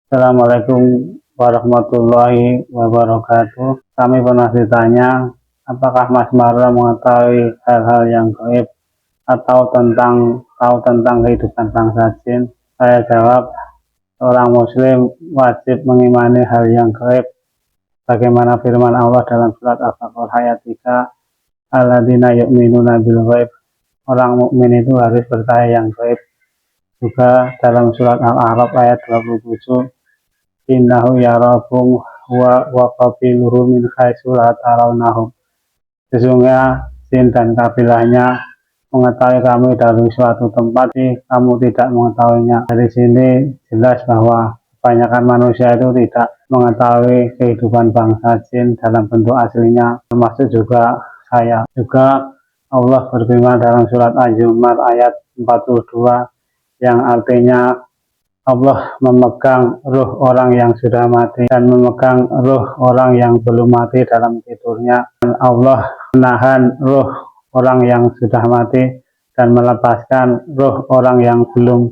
Assalamualaikum warahmatullahi wabarakatuh. Kami pernah ditanya, apakah Mas Mara mengetahui hal-hal yang gaib atau tahu tentang kehidupan bangsa jin? Saya jawab, orang Muslim wajib mengimani hal yang gaib. Bagaimana firman Allah dalam surat Al-Baqarah ayat 3, alladzina yu'minuna bil ghaib. Orang mukmin itu harus percaya yang gaib. Juga dalam surat Al-A'raf ayat 27, innahu yarakum wa qabiluhu min haitsu la tarawnahum. Sesungguhnya jin dan kabilahnya mengetahui kamu dari suatu tempat, kamu tidak mengetahuinya. Dari sini jelas bahwa kebanyakan manusia itu tidak mengetahui kehidupan bangsa jin dalam bentuk aslinya, termasuk juga saya. Juga Allah berfirman dalam surat Az-Zumar ayat 42 yang artinya Allah memegang ruh orang yang sudah mati dan memegang ruh orang yang belum mati dalam tidurnya. Dan Allah menahan ruh orang yang sudah mati dan melepaskan ruh orang yang belum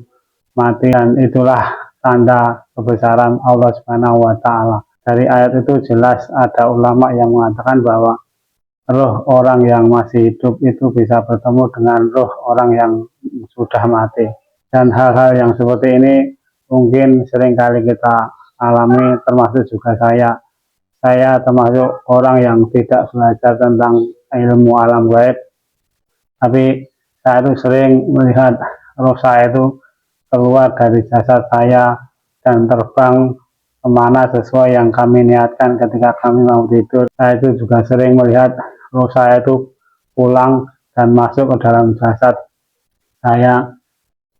mati. Dan itulah tanda kebesaran Allah Subhanahu wa Ta'ala. Dari ayat itu jelas ada ulama yang mengatakan bahwa ruh orang yang masih hidup itu bisa bertemu dengan ruh orang yang sudah mati. Dan hal-hal yang seperti ini mungkin seringkali kita alami, termasuk juga saya. Saya termasuk orang yang tidak belajar tentang ilmu alam gaib, tapi saya itu sering melihat roh saya itu keluar dari jasad saya dan terbang kemana sesuai yang kami niatkan ketika kami mau tidur. Saya itu juga sering melihat roh saya itu pulang dan masuk ke dalam jasad saya.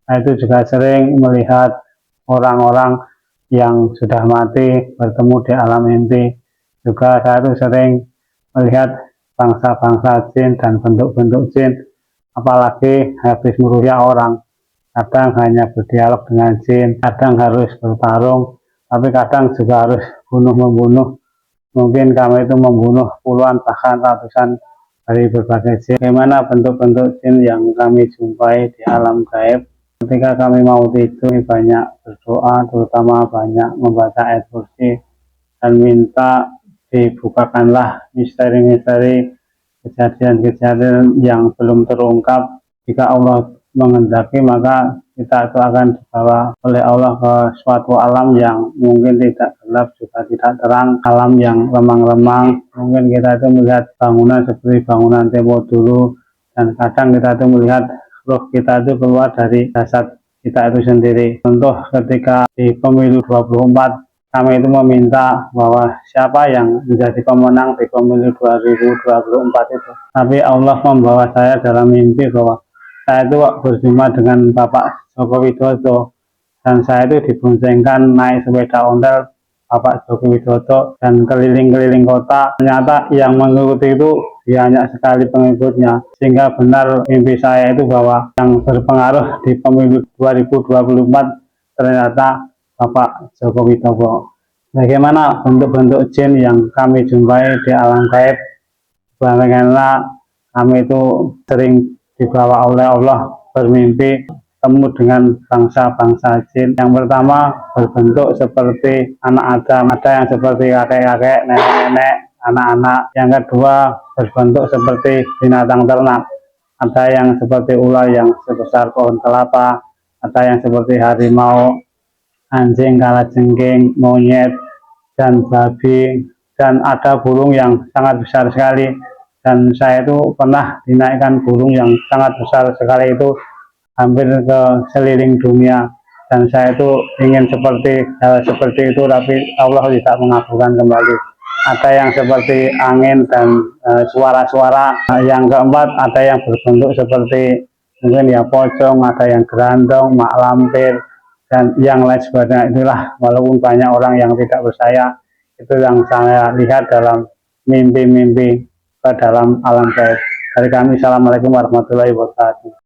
Saya itu juga sering melihat orang-orang yang sudah mati bertemu di alam mimpi. Juga saya itu sering melihat bangsa-bangsa jin dan bentuk-bentuk jin, apalagi habis meruqyah orang. Kadang hanya berdialog dengan jin, kadang harus bertarung, tapi kadang juga harus bunuh-membunuh. Mungkin kami itu membunuh puluhan bahkan ratusan dari berbagai jin. Bagaimana bentuk-bentuk jin yang kami jumpai di alam gaib? Ketika kami mau tidur, banyak berdoa, terutama banyak membaca ayat kursi dan minta dibukakanlah misteri-misteri kejadian-kejadian yang belum terungkap. Jika Allah menghendaki, maka kita itu akan dibawa oleh Allah ke suatu alam yang mungkin tidak gelap juga tidak terang, alam yang remang-remang. Mungkin kita itu melihat bangunan seperti bangunan Tempo dulu, dan kadang kita itu melihat roh kita itu keluar dari jasad kita itu sendiri. Contoh ketika di pemilu 24, kami itu meminta bahwa siapa yang menjadi pemenang di pemilu 2024 itu. Tapi Allah membawa saya dalam mimpi bahwa saya itu berjumpa dengan Bapak Joko Widodo, dan saya itu diboncengkan naik sepeda ondel Bapak Joko Widodo dan keliling-keliling kota. Ternyata yang mengikuti itu banyak sekali pengikutnya, sehingga benar mimpi saya itu bahwa yang berpengaruh di pemilu 2024 ternyata Bapak Joko Widodo. Bagaimana bentuk-bentuk jin yang kami jumpai di alam gaib? Bagaimana kami itu sering dibawa oleh Allah bermimpi temu dengan bangsa-bangsa jin. Yang pertama berbentuk seperti anak Adam, ada yang seperti kakek-kakek, nenek-nenek, anak-anak. Yang kedua berbentuk seperti binatang ternak, ada yang seperti ular yang sebesar pohon kelapa, ada yang seperti harimau, anjing, kalajengking, monyet, dan babi, dan ada burung yang sangat besar sekali. Dan saya itu pernah dinaikkan burung yang sangat besar sekali, itu hampir ke seliling dunia, dan saya itu ingin seperti itu, tapi Allah tidak mengabulkan kembali. Ada yang seperti angin dan suara-suara. Yang keempat ada yang berbentuk seperti mungkin ya pocong, ada yang gerandong, mak lampir, dan yang lain sebagainya. Itulah, walaupun banyak orang yang tidak percaya, itu yang saya lihat dalam mimpi-mimpi ke dalam alam gaib. Dari kami, assalamualaikum warahmatullahi wabarakatuh.